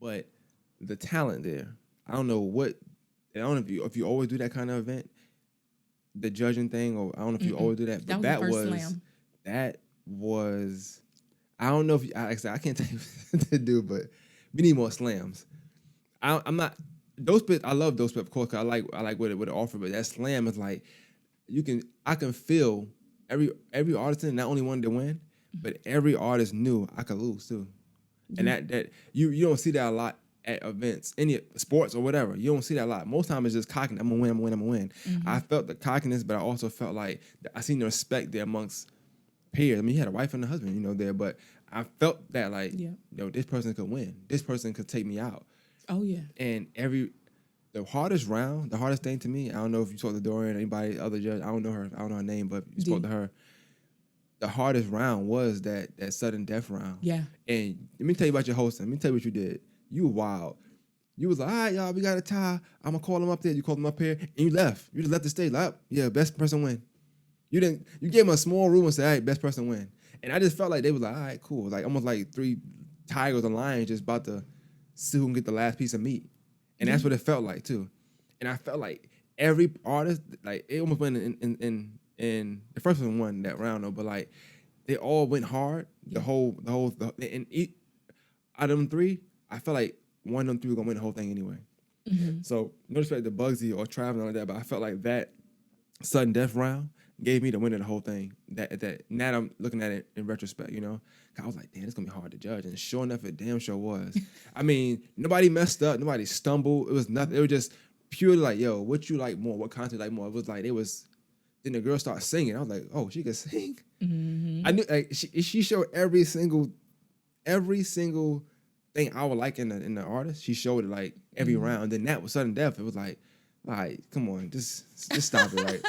but the talent there. I don't know what. I don't know if you always do that kind of event, the judging thing, or I don't know if you always do that. But That was the first slam. That was. I don't know if I can't tell you what to do, but we need more slams. I'm not those bits. I love those bits, of course. 'Cause I like what it offer, but that slam is like I can feel every artist, not only wanted to win, but every artist knew I could lose too, and that you don't see that a lot at events, any sports or whatever. You don't see that a lot. Most times it's just cockiness. I'm gonna win. I'm gonna win. I felt the cockiness, but I also felt like I seen the respect there amongst peers. I mean, you had a wife and a husband, there, but I felt that like, this person could win. This person could take me out. Oh yeah. And the hardest round, the hardest thing to me, I don't know if you talked to Dorian or anybody other judge. I don't know her name, but you spoke to her. The hardest round was that sudden death round. Yeah. And let me tell you about your hosting. Let me tell you what you did. You were wild. You was like, all right, y'all, we got a tie. I'm gonna call them up there. You called them up here, and you left. You just left the stage. Like, best person win. You gave them a small room and said, all right, best person win. And I just felt like they was like, all right, cool. Like almost like 3 tigers and lions just about to see who can get the last piece of meat. And that's what it felt like too. And I felt like every artist, like it almost went in the first one won that round though, but like they all went hard. The whole and out of them 3, I felt like one of them 3 was gonna win the whole thing anyway. So no respect to Bugsy or Travis like that, but I felt like that sudden death round gave me the win of the whole thing. That now I'm looking at it in retrospect, I was like, damn, it's gonna be hard to judge. And sure enough, it damn sure was. I mean, nobody messed up, nobody stumbled. It was nothing. It was just purely like, yo, what you like more? What content you like more? It was like then the girl started singing. I was like, oh, she could sing. I knew like she showed every single thing I would like in the artist. She showed it like every round. Then that was sudden death. It was like, all right, come on, just stop it, right?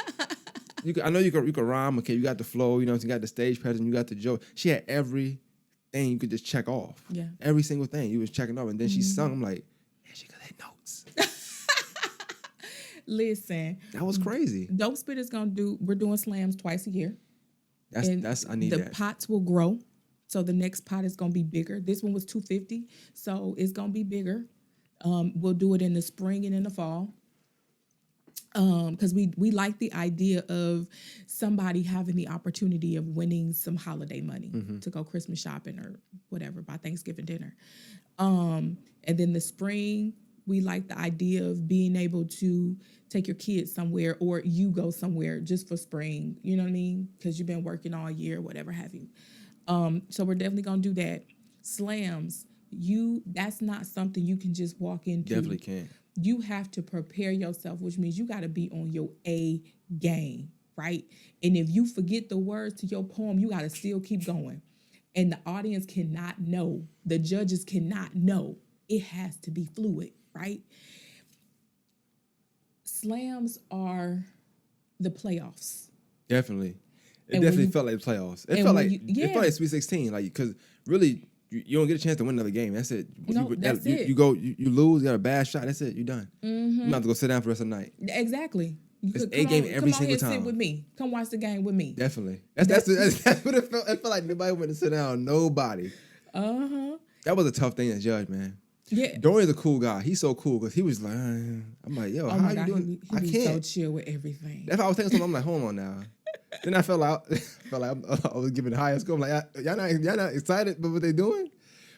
I know you could rhyme, okay, you got the flow, you got the stage presence, you got the joke. She had everything you could just check off. Yeah. Every single thing you was checking off. And then she sung, I'm like, man, she could hit notes. Listen. That was crazy. Dope Spit is we're doing slams twice a year. I need that. The pots will grow. So the next pot is gonna be bigger. This one was $250, so it's gonna be bigger. We'll do it in the spring and in the fall. Because we like the idea of somebody having the opportunity of winning some holiday money to go Christmas shopping or whatever, buy Thanksgiving dinner. And then the spring, we like the idea of being able to take your kids somewhere or you go somewhere just for spring, you know what I mean? Because you've been working all year, whatever have you. So we're definitely going to do that. Slams, that's not something you can just walk into. Definitely can't. You have to prepare yourself, which means you got to be on your A game, right? And if you forget the words to your poem, you got to still keep going. And the audience cannot know. The judges cannot know. It has to be fluid, right? Slams are the playoffs. Definitely. It definitely felt like playoffs. It felt like Sweet 16, like, because really, you don't get a chance to win another game. That's it. That's it. You lose, you got a bad shot. That's it. You're done. You have to go sit down for the rest of the night. Exactly. It's a game every single time. Sit with me. Come watch the game with me. Definitely. That's what it felt. It felt like nobody went to sit down. Nobody. That was a tough thing to judge, man. Yeah. Dorian's a cool guy. He's so cool because he was like, I'm like, yo, how you doing? He be so chill with everything. That's how I was thinking something. I'm like, hold on now. Then I felt like I was giving the highest score. I'm like, y'all not excited about what they doing?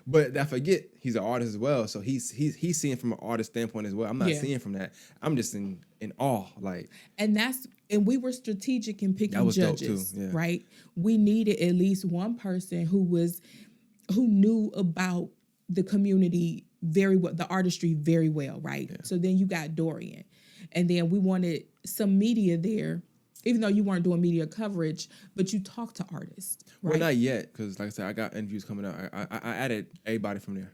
But I forget he's an artist as well, so he's seeing from an artist standpoint as well. I'm not seeing from that. I'm just in awe, like. And we were strategic in picking that was judges, dope too, yeah. right? We needed at least one person who knew about the community very well, the artistry very well, right? Yeah. So then you got Dorian, and then we wanted some media there. Even though you weren't doing media coverage, but you talked to artists, right? Well, not yet, because like I said, I got interviews coming out. I added everybody from there.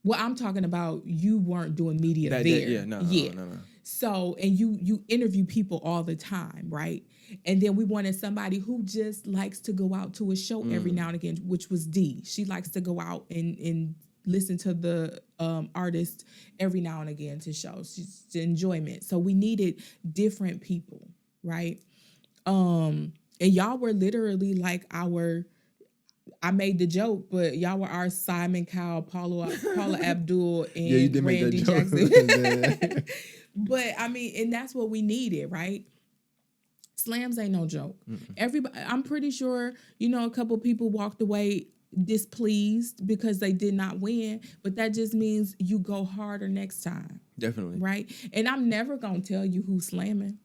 Well, I'm talking about you weren't doing media there. No. So, and you interview people all the time, right? And then we wanted somebody who just likes to go out to a show every now and again, which was Dee. She likes to go out and listen to the artist every now and again to shows. She's enjoyment. So we needed different people. Right. And y'all were literally like I made the joke, but y'all were our Simon Cowell, Paula Abdul, and Yeah, you did make Randy that joke. Jackson. But I mean, and that's what we needed, right? Slams ain't no joke. Everybody, I'm pretty sure, a couple people walked away displeased because they did not win, but that just means you go harder next time. Definitely. Right? And I'm never going to tell you who's slamming.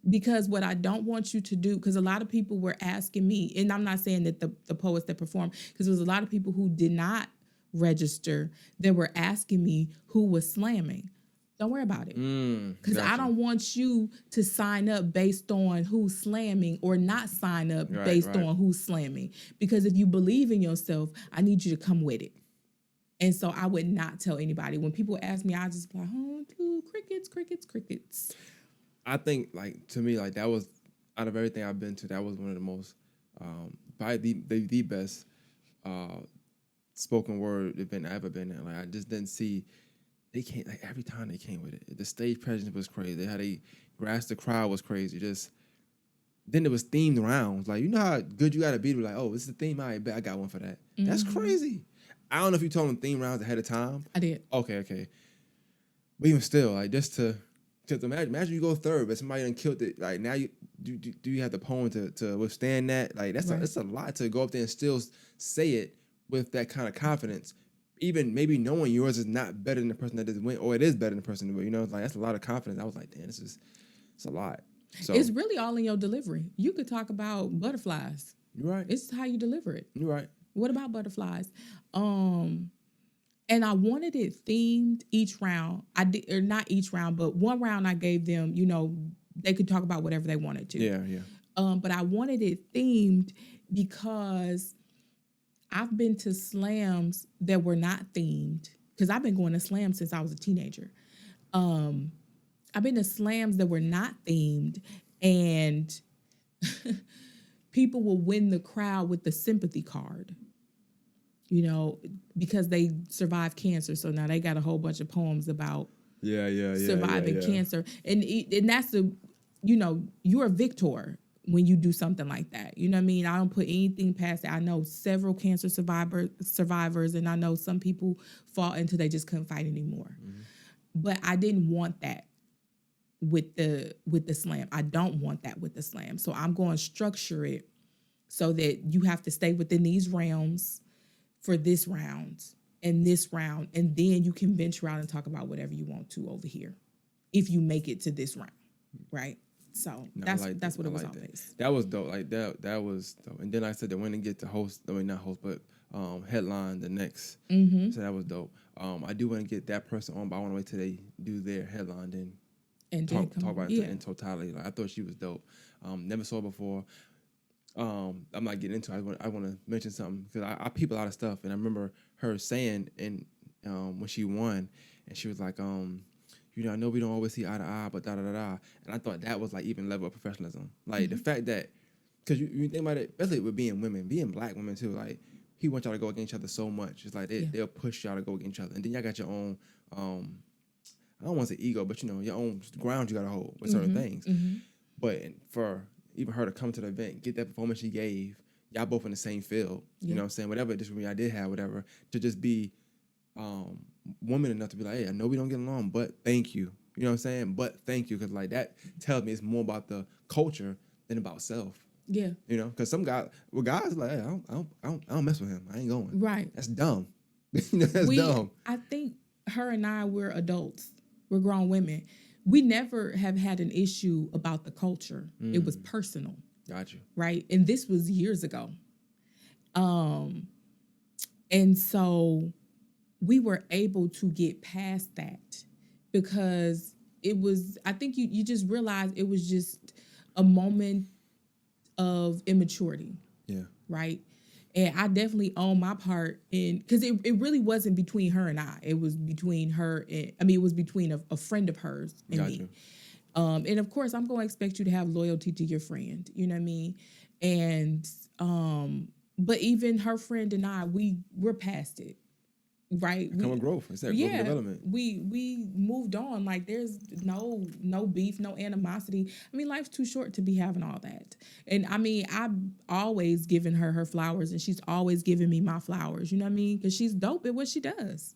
Because what I don't want you to do, because a lot of people were asking me, and I'm not saying that the poets that performed, because there was a lot of people who did not register that were asking me who was slamming. Don't worry about it. Because I don't want you to sign up based on who's slamming or not sign up based on who's slamming. Because if you believe in yourself, I need you to come with it. And so I would not tell anybody. When people ask me, I just be like, crickets, crickets, crickets. I think, like, to me, like, that was, out of everything I've been to, that was one of the most, probably the best spoken word event I've ever been in. Like, I just didn't see, they came, like, every time they came with it. The stage presence was crazy. How they grasped the crowd was crazy. Then it was themed rounds. Like, you know how good you got to be to be like, oh, this is the theme? I bet I got one for that. Mm-hmm. That's crazy. I don't know if you told them theme rounds ahead of time. I did. Okay. But even still, like, just to... Because imagine you go third, but somebody done killed it. Like, now do you have the poem to withstand that? Like, that's a lot to go up there and still say it with that kind of confidence. Even maybe knowing yours is not better than the person that doesn't win, or it is better than the person that wins. Like, that's a lot of confidence. I was like, damn, it's a lot. So it's really all in your delivery. You could talk about butterflies. You're right. It's how you deliver it. You're right. What about butterflies? And I wanted it themed each round. I did, or not each round, but one round I gave them, they could talk about whatever they wanted to. Yeah. But I wanted it themed because I've been to slams that were not themed. Because I've been going to slams since I was a teenager. I've been to slams that were not themed, and people will win the crowd with the sympathy card. Because they survived cancer. So now they got a whole bunch of poems about surviving cancer. And that's you're a victor when you do something like that. You know what I mean? I don't put anything past it. I know several cancer survivors, and I know some people fought until they just couldn't fight anymore. Mm-hmm. But I didn't want that with the slam. I don't want that with the slam. So I'm going to structure it so that you have to stay within these realms for this round and this round, and then you can venture out and talk about whatever you want to over here if you make it to this round, right? So that's what it was on base. That was dope. Like that was dope. And then I said that when they get to host, I mean not host, but headline the next. Mm-hmm. So that was dope. I do want to get that person on, but I want to wait till they do their headline then and talk about it in totality. Like, I thought she was dope. Never saw her before. I'm not getting into it. I want to mention something because I peep a lot of stuff, and I remember her saying when she won, and she was like, I know we don't always see eye to eye, but and I thought that was like even level of professionalism. Like the fact that, because you think about it, especially with being women, being black women too, like he wants y'all to go against each other so much. It's like they'll push y'all to go against each other, and then y'all got your own. I don't want to say ego, but your own ground you got to hold with certain things. Mm-hmm. But for even her to come to the event, get that performance she gave, y'all both in the same field, you know what I'm saying? Whatever disagreement I did have, whatever, to just be woman enough to be like, hey, I know we don't get along, but thank you. You know what I'm saying? But thank you, because like that tells me it's more about the culture than about self. Yeah. Because some guys like, hey, I don't mess with him. I ain't going. Right. That's dumb. That's dumb. I think her and I, we're adults. We're grown women. We never have had an issue about the culture. It was personal. Got you. Right? And this was years ago. And so we were able to get past that because it was, I think you just realized it was just a moment of immaturity. Yeah. Right? And I definitely own my part in, because it really wasn't between her and I. It was between her and, it was between a friend of hers and me. And of course, I'm going to expect you to have loyalty to your friend. You know what I mean? And, but even her friend and I, we're past it. right. Common growth. It's that growth and development. We moved on. Like there's no beef, no animosity. I mean, life's too short to be having all that. And I mean, I've always given her flowers, and she's always given me my flowers. You know what I mean? Because she's dope at what she does.